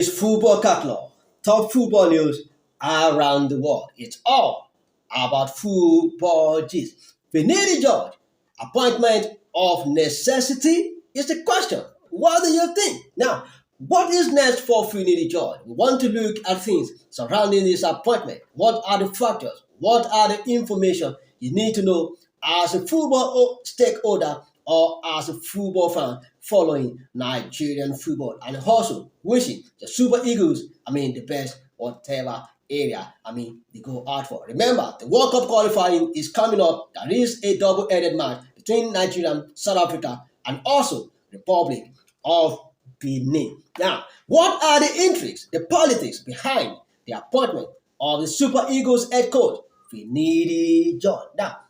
It's football catalog, top football news around the world. It's all about football gist. Finidi George, appointment of necessity is the question. What do you think? Now, what is next for Finidi George? We want to look at things surrounding this appointment. What are the factors? What are the information you need to know as a football stakeholder or as a football fan following Nigerian football and also wishing the Super Eagles, the best whatever area, they go out for. Remember, the World Cup qualifying is coming up. There is a double-headed match between Nigeria, South Africa, and also Republic of Benin. Now, what are the intrigues, the politics behind the appointment of the Super Eagles head coach, Finidi John? Now,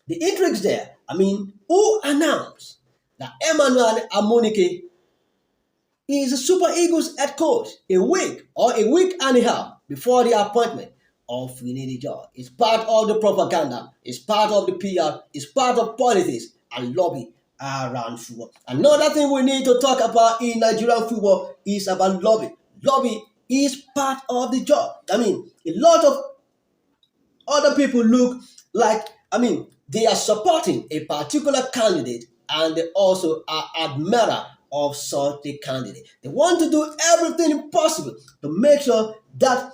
the intrigues there, who announced that Emmanuel Amunike is the Super Eagles head coach a week and a half before the appointment of Finidi George? It's part of the propaganda, it's part of the PR, it's part of politics and lobby around football. Another thing we need to talk about in Nigerian football is about lobby. Lobby is part of the job. A lot of other people look like, they are supporting a particular candidate and they also are admirer of such a candidate. They want to do everything possible to make sure that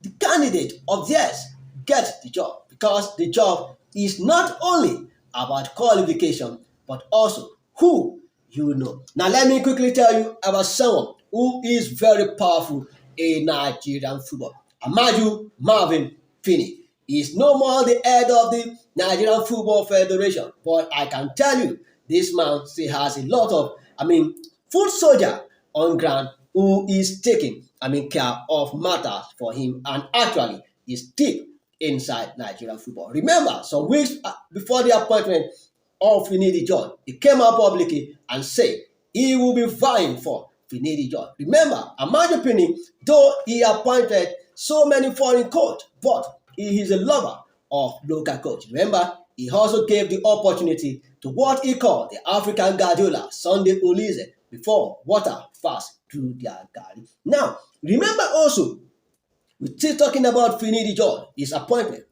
the candidate of theirs gets the job because the job is not only about qualification but also who you know. Now, let me quickly tell you about someone who is very powerful in Nigerian football. Amaju Marvin Finidi is no more the head of the Nigerian Football Federation, but I can tell you this man still has a lot of, foot soldier on ground who is taking, care of matters for him and actually is deep inside Nigerian football. Remember, some weeks before the appointment of Finidi George, he came out publicly and said he will be vying for Finidi George. Remember, Amaju Finidi, though he appointed so many foreign coaches, but he is a lover of local coach. Remember, he also gave the opportunity to what he called the African Guardiola, Sunday Olise, before water fast through their garden. Now, remember also, we're still talking about Finidi George, his appointment.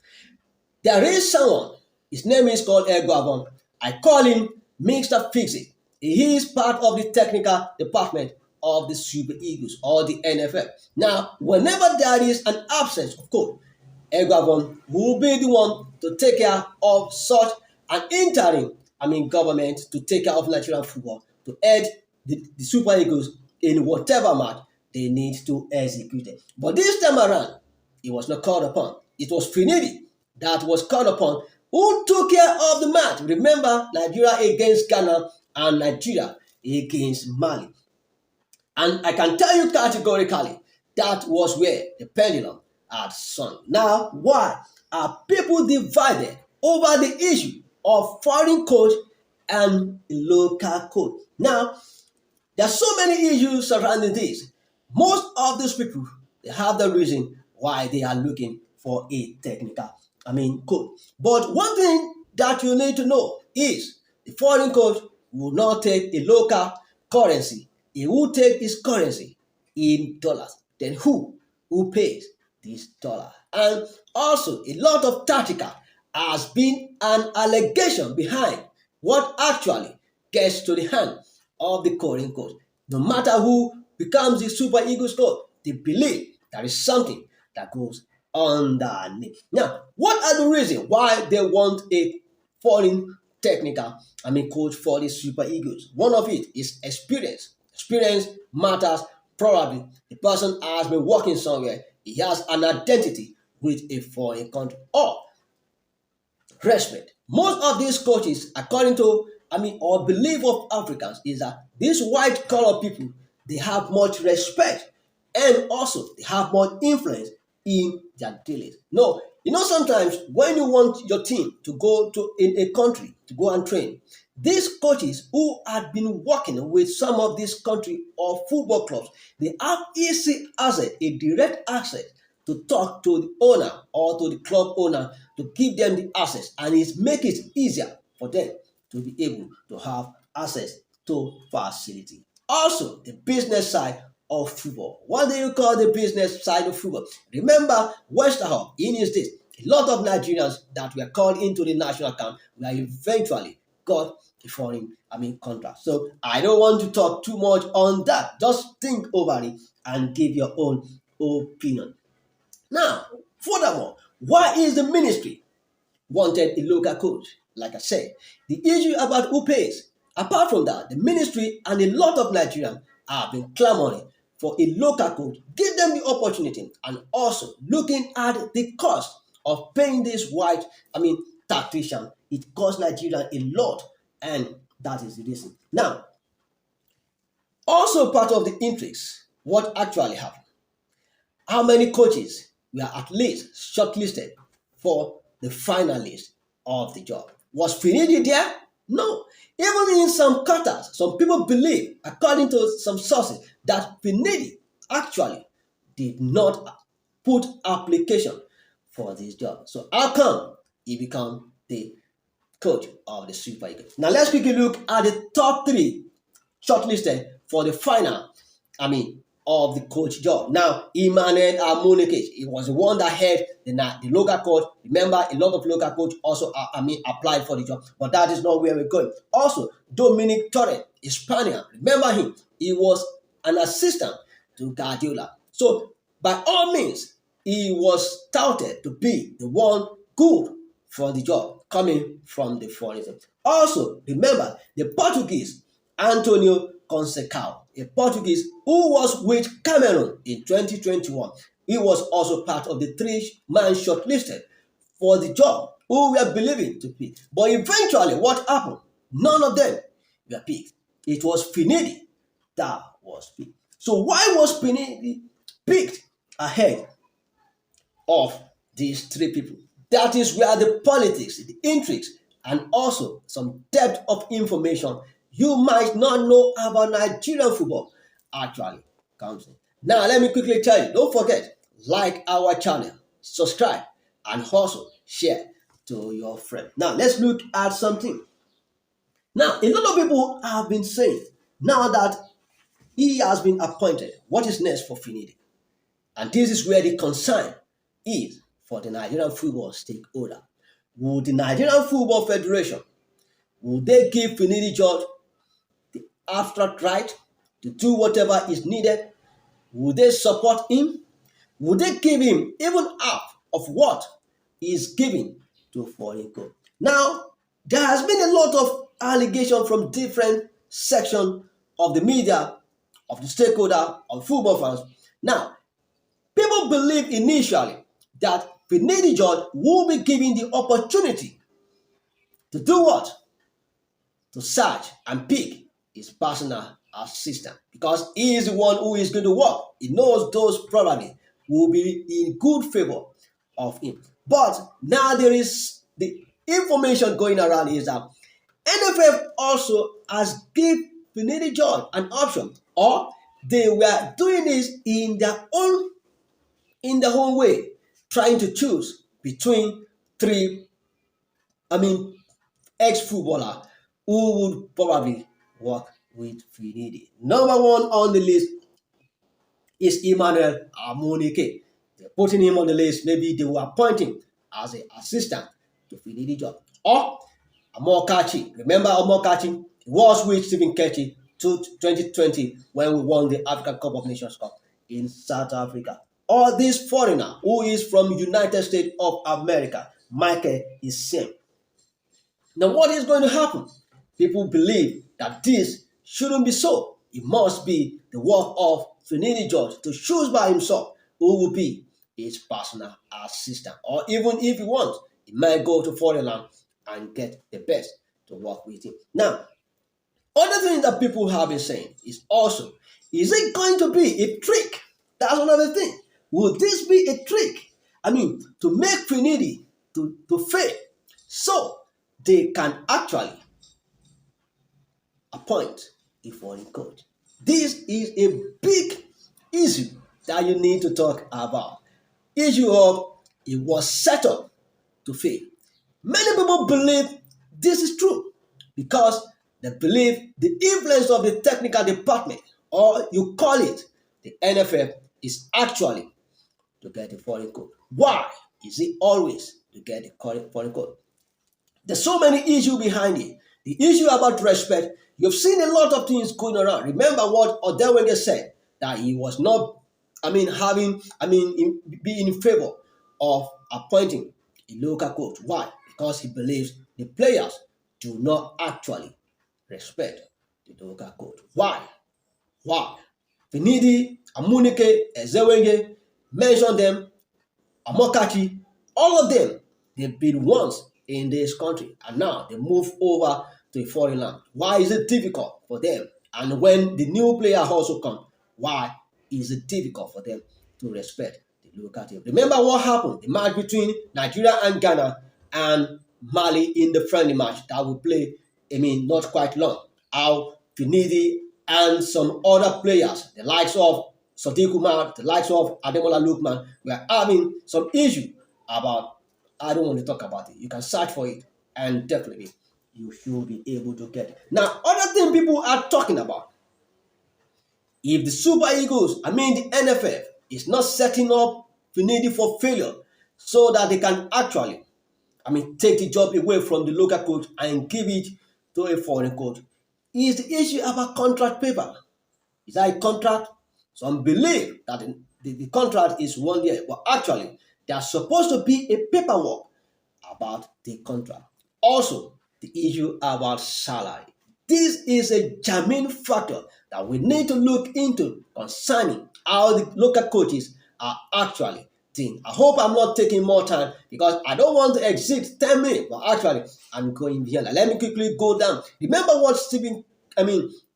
There is someone, his name is called Egwavon. I call him Mr. Fix-It. He is part of the technical department of the Super Eagles or the NFL. Now, whenever there is an absence of coach, Egwavon will be the one to take care of such an interim, government to take care of Nigerian football, to head the Super Eagles in whatever match they need to execute it. But this time around, it was not called upon. It was Finidi that was called upon who took care of the match. Remember, Nigeria against Ghana and Nigeria against Mali. And I can tell you categorically, that was where the pendulum had swung. Now, why are people divided over the issue of foreign coach and local coach? Now, there are so many issues surrounding this. Most of these people, they have the reason why they are looking for a technical, coach. But one thing that you need to know is the foreign coach will not take a local currency. He will take his currency in dollars. Then who pays this dollar? And also, a lot of tactical has been an allegation behind what actually gets to the hand of the foreign coach. No matter who becomes the Super Eagles coach, they believe there is something that goes underneath. Now, what are the reasons why they want a foreign technical, coach for the Super Eagles? One of it is experience. Experience matters. Probably the person has been working somewhere. He has an identity with a foreign country. Or respect. Most of these coaches, according to or belief of Africans, is that these white collar people, they have much respect and also they have much influence in their dealings. No, sometimes when you want your team to go to in a country to go and train, these coaches who had been working with some of these country or football clubs, they have easy access, a direct access to talk to the owner or to the club owner to give them the access, and it makes it easier for them to be able to have access to facility. Also, the business side of football. What do you call the business side of football? Remember, Westerhoff, in his days, a lot of Nigerians that were called into the national camp were eventually got a foreign, contract. So I don't want to talk too much on that. Just think over it and give your own opinion. Now, furthermore, why is the ministry wanted a local coach? Like I said, the issue about who pays. Apart from that, the ministry and a lot of Nigerians have been clamoring for a local coach. Give them the opportunity, and also looking at the cost of paying this white, tactician. It costs Nigeria a lot, and that is the reason. Now, also part of the intrigues, what actually happened. How many coaches were at least shortlisted for the finalist of the job? Was Finidi there? No. Even in some quarters, some people believe, according to some sources, that Finidi actually did not put application for this job. So how come he became the coach of the Super Eagles? Now let's quickly look at the top three shortlisted for the final, of the coach job. Now, Emmanuel Amunike, he was the one that had the local coach. Remember, a lot of local coach also, applied for the job, but that is not where we're going. Also, Dominic Torres, a Spaniard. Remember him? He was an assistant to Guardiola. So, by all means, he was touted to be the one good for the job coming from the foreign. Also, remember the Portuguese Antonio Conceição, a Portuguese who was with Cameroon in 2021. He was also part of the three-man shortlisted for the job who were believing to pick. But eventually, what happened? None of them were picked. It was Finidi that was picked. So why was Finidi picked ahead of these three people? That is where the politics, the intrigues, and also some depth of information you might not know about Nigerian football actually comes in. Now, let me quickly tell you, don't forget, like our channel, subscribe, and also share to your friend. Now, let's look at something. Now, a lot of people have been saying, now that he has been appointed, what is next for Finidi? And this is where the concern is for the Nigerian football stakeholder. Will the Nigerian Football Federation, will they give Finidi George the abstract right to do whatever is needed? Will they support him? Will they give him even half of what he is giving to foreign coach? Now, there has been a lot of allegation from different sections of the media, of the stakeholder, of football fans. Now, people believe initially that Finidi George will be given the opportunity to do what? To search and pick his personal assistant, because he is the one who is going to work. He knows those probably will be in good favor of him. But now there is the information going around is that NFF also has given Finidi George an option, or they were doing this in their own way, trying to choose between three, ex-footballer who would probably work with Finidi. Number one on the list is Emmanuel Amunike. They're putting him on the list. Maybe they will appoint him as an assistant to Finidi job. Or Amokachi. Remember Amokachi? He was with Stephen Keshi to 2020 when we won the African Cup of Nations Cup in South Africa. Or this foreigner who is from United States of America, Michael Essien. Now, what is going to happen? People believe that this shouldn't be so. It must be the work of Finidi George to choose by himself who will be his personal assistant. Or even if he wants, he might go to foreign land and get the best to work with him. Now, other thing that people have been saying is also, is it going to be a trick? That's another thing. Will this be a trick? To make Finidi to fail, so they can actually appoint a foreign coach. This is a big issue that you need to talk about. Issue of it was set up to fail. Many people believe this is true because they believe the influence of the technical department, or you call it the NFF is actually to get a foreign coach. Why is it always to get a foreign coach? There's so many issues behind it. The issue about respect, you've seen a lot of things going around. Remember what Odell said, that he was not, being in favor of appointing a local coach. Why? Because he believes the players do not actually respect the local coach. Why? Why? Finidi, Amunike, Ezewenge, mention them, Amokachi, all of them, they've been once in this country and now they move over to a foreign land. Why is it difficult for them? And when the new players also come, why is it difficult for them to respect the local team? Remember what happened? The match between Nigeria and Ghana and Mali in the friendly match that will play, not quite long. How Finidi and some other players, the likes of Sadiq Umar, the likes of Ademola Lookman, were having some issue about. I don't want to talk about it. You can search for it, and definitely you should be able to get it. Now, other thing people are talking about, if the Super Eagles, the NFF, is not setting up Finidi for failure so that they can actually, take the job away from the local coach and give it to a foreign coach, is the issue about contract paper. Is that a contract? Some believe that the contract is 1 year, but actually, there's supposed to be a paperwork about the contract. Also, the issue about salary. This is a germane factor that we need to look into concerning how the local coaches are actually doing. I hope I'm not taking more time because I don't want to exceed 10 minutes, but actually, I'm going beyond. Let me quickly go down. Remember what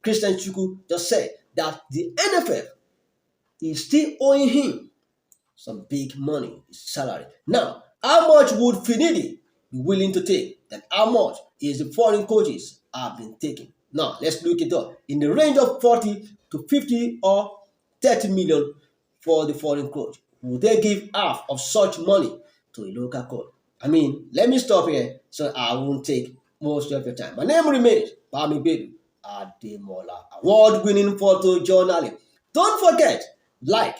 Christian Chuku just said, that the NFF is still owing him some big money, his salary. Now, how much would Finidi be willing to take? And how much is the foreign coaches have been taking? Now, let's look it up. In the range of 40 to 50 or 30 million for the foreign coach. Would they give half of such money to a local coach? Let me stop here so I won't take most of your time. My name remains Bami Bedu Ademola, award-winning photojournalist. Don't forget, like,